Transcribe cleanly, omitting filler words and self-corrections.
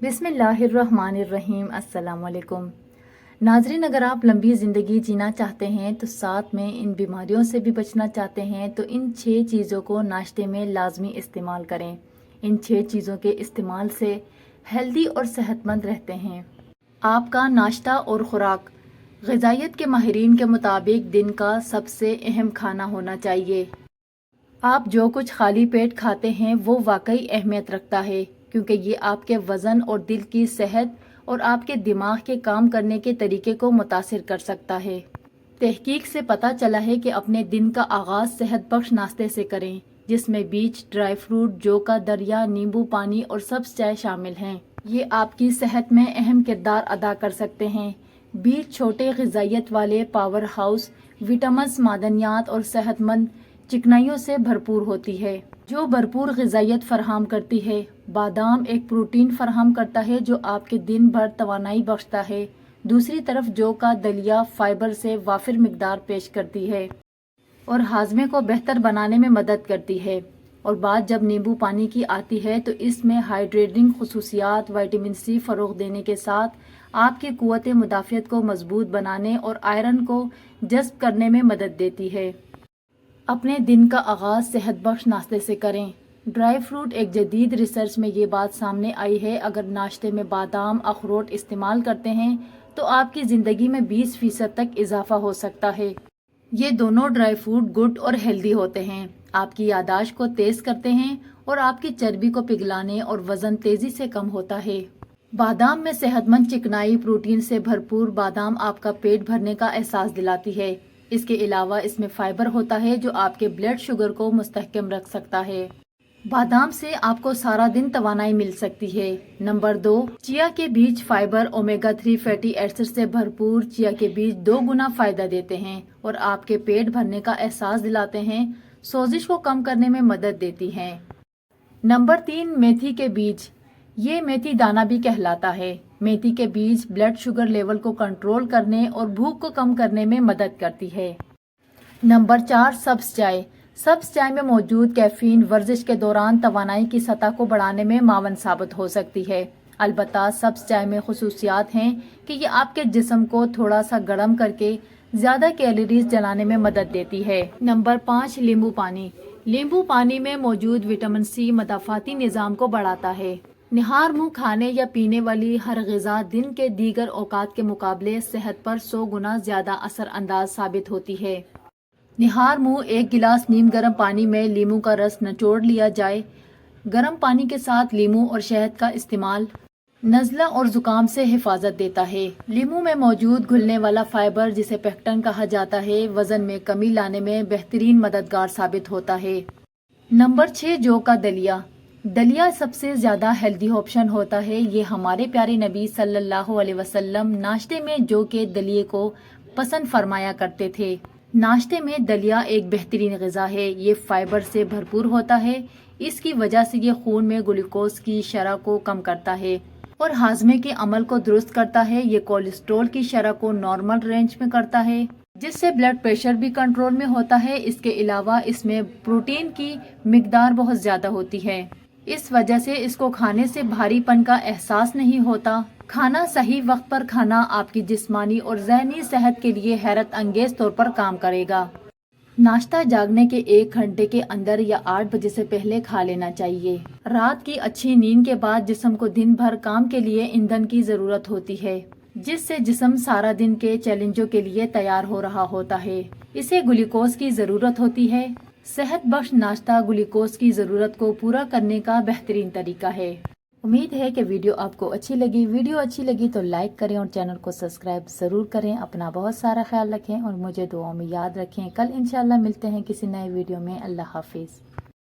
بسم اللہ الرحمن الرحیم۔ السلام علیکم ناظرین، اگر آپ لمبی زندگی جینا چاہتے ہیں تو ساتھ میں ان بیماریوں سے بھی بچنا چاہتے ہیں تو ان 6 چیزوں کو ناشتے میں لازمی استعمال کریں۔ ان 6 چیزوں کے استعمال سے ہیلدی اور صحت مند رہتے ہیں۔ آپ کا ناشتہ اور خوراک غذائیت کے ماہرین کے مطابق دن کا سب سے اہم کھانا ہونا چاہیے۔ آپ جو کچھ خالی پیٹ کھاتے ہیں وہ واقعی اہمیت رکھتا ہے، کیونکہ یہ آپ کے وزن اور دل کی صحت اور آپ کے دماغ کے کام کرنے کے طریقے کو متاثر کر سکتا ہے۔ تحقیق سے پتہ چلا ہے کہ اپنے دن کا آغاز صحت بخش ناشتے سے کریں، جس میں بیج، ڈرائی فروٹ، جو کا دریا، نیمبو پانی اور سبز چائے شامل ہیں۔ یہ آپ کی صحت میں اہم کردار ادا کر سکتے ہیں۔ بیج چھوٹے غذائیت والے پاور ہاؤس، وٹامنز، معدنیات اور صحت مند چکنائیوں سے بھرپور ہوتی ہے، جو بھرپور غذائیت فراہم کرتی ہے۔ بادام ایک پروٹین فراہم کرتا ہے جو آپ کے دن بھر توانائی بخشتا ہے۔ دوسری طرف جو کا دلیا فائبر سے وافر مقدار پیش کرتی ہے اور ہاضمے کو بہتر بنانے میں مدد کرتی ہے۔ اور بات جب نیمبو پانی کی آتی ہے تو اس میں ہائیڈریٹنگ خصوصیات، وٹامن سی فروغ دینے کے ساتھ آپ کی قوت مدافعت کو مضبوط بنانے اور آئرن کو جذب کرنے میں مدد دیتی ہے۔ اپنے دن کا آغاز صحت بخش ناشتے سے کریں۔ ڈرائی فروٹ ایک جدید ریسرچ میں یہ بات سامنے آئی ہے، اگر ناشتے میں بادام، اخروٹ استعمال کرتے ہیں تو آپ کی زندگی میں 20% تک اضافہ ہو سکتا ہے۔ یہ دونوں ڈرائی فروٹ گڈ اور ہیلدی ہوتے ہیں، آپ کی یادداشت کو تیز کرتے ہیں اور آپ کی چربی کو پگھلانے اور وزن تیزی سے کم ہوتا ہے۔ بادام میں صحت مند چکنائی، پروٹین سے بھرپور بادام آپ کا پیٹ بھرنے کا احساس دلاتی ہے۔ اس کے علاوہ اس میں فائبر ہوتا ہے جو آپ کے بلڈ شوگر کو مستحکم رکھ سکتا ہے۔ بادام سے آپ کو سارا دن توانائی مل سکتی ہے۔ نمبر 2، چیا کے بیج فائبر، اومیگا 3 فیٹی ایسڈ سے بھرپور چیا کے بیج 2 گنا فائدہ دیتے ہیں اور آپ کے پیٹ بھرنے کا احساس دلاتے ہیں، سوزش کو کم کرنے میں مدد دیتی ہیں۔ نمبر 3، میتھی کے بیج۔ یہ میتھی دانہ بھی کہلاتا ہے۔ میتھی کے بیج بلڈ شوگر لیول کو کنٹرول کرنے اور بھوک کو کم کرنے میں مدد کرتی ہے۔ نمبر 4، سبز چائے۔ سبز چائے میں موجود کیفین ورزش کے دوران توانائی کی سطح کو بڑھانے میں معاون ثابت ہو سکتی ہے۔ البتہ سبز چائے میں خصوصیات ہیں کہ یہ آپ کے جسم کو تھوڑا سا گرم کر کے زیادہ کیلوریز جلانے میں مدد دیتی ہے۔ نمبر 5، لیمبو پانی۔ لیمبو پانی میں موجود وٹامن سی مدافعتی نظام کو بڑھاتا ہے۔ نہار منہ کھانے یا پینے والی ہر غذا دن کے دیگر اوقات کے مقابلے صحت پر 100 گنا زیادہ اثر انداز ثابت ہوتی ہے۔ نہار منہ 1 گلاس نیم گرم پانی میں لیموں کا رس نچوڑ لیا جائے۔ گرم پانی کے ساتھ لیموں اور شہد کا استعمال نزلہ اور زکام سے حفاظت دیتا ہے۔ لیموں میں موجود گھلنے والا فائبر، جسے پیکٹن کہا جاتا ہے، وزن میں کمی لانے میں بہترین مددگار ثابت ہوتا ہے۔ نمبر 6، جو کا دلیا۔ دلیا سب سے زیادہ ہیلدی آپشن ہوتا ہے۔ یہ ہمارے پیارے نبی صلی اللہ علیہ وسلم ناشتے میں جو کے دلیے کو پسند فرمایا کرتے تھے۔ ناشتے میں دلیا ایک بہترین غذا ہے۔ یہ فائبر سے بھرپور ہوتا ہے، اس کی وجہ سے یہ خون میں گلوکوز کی شرح کو کم کرتا ہے اور ہاضمے کے عمل کو درست کرتا ہے۔ یہ کولیسٹرول کی شرح کو نارمل رینج میں کرتا ہے، جس سے بلڈ پریشر بھی کنٹرول میں ہوتا ہے۔ اس کے علاوہ اس میں پروٹین کی مقدار بہت زیادہ ہوتی ہے، اس وجہ سے اس کو کھانے سے بھاری پن کا احساس نہیں ہوتا۔ کھانا صحیح وقت پر کھانا آپ کی جسمانی اور ذہنی صحت کے لیے حیرت انگیز طور پر کام کرے گا۔ ناشتہ جاگنے کے 1 گھنٹے کے اندر یا 8 بجے سے پہلے کھا لینا چاہیے۔ رات کی اچھی نیند کے بعد جسم کو دن بھر کام کے لیے ایندھن کی ضرورت ہوتی ہے، جس سے جسم سارا دن کے چیلنجوں کے لیے تیار ہو رہا ہوتا ہے۔ اسے گلوکوز کی ضرورت ہوتی ہے۔ صحت بخش ناشتہ گلوکوز کی ضرورت کو پورا کرنے کا بہترین طریقہ ہے۔ امید ہے کہ ویڈیو آپ کو اچھی لگی۔ ویڈیو اچھی لگی تو لائک کریں اور چینل کو سبسکرائب ضرور کریں۔ اپنا بہت سارا خیال رکھیں اور مجھے دعاؤں میں یاد رکھیں۔ کل انشاءاللہ ملتے ہیں کسی نئے ویڈیو میں۔ اللہ حافظ۔